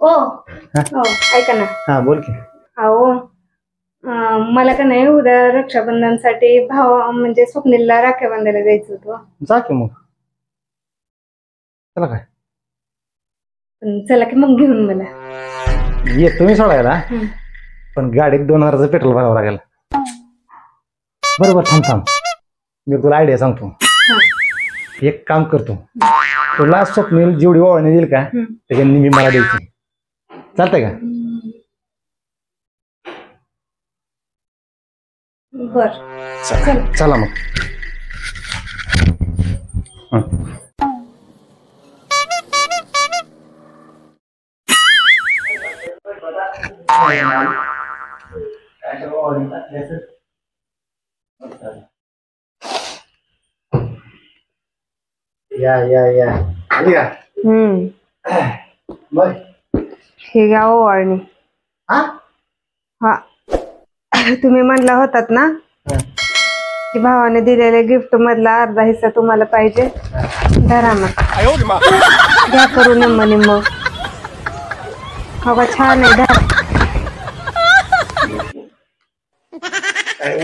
ओ हो ऐका ना. हा बोल की. अहो मला का नाही उद्या रक्षाबंधनसाठी भाव म्हणजे स्वप्नीलला राख्या बांधायला जायचं होतं. जा की मग. चला काय पण चला की मग घेऊन मला. येतो तुम्ही सोडायला, पण गाडीत 2000चं पेट्रोल भरावं लागेल. बरोबर थांब थांब, मी तुला आयडिया सांगतो. एक काम करतो, तुला स्वप्नील जेवढी ओवाळणी देईल का त्याच्या निम्मी मला द्यायची. चालतंय का? बर चला मग. या या या आली का? मग हे घ्या ओवाळणी. हा हा तुम्ही म्हणला होतात ना की भावाने दिलेल्या गिफ्ट मधला अर्धा हिस्सा तुम्हाला पाहिजे. धरा मग, घ्या करू निम्म निम्म. हा छान आहे, धरा. काय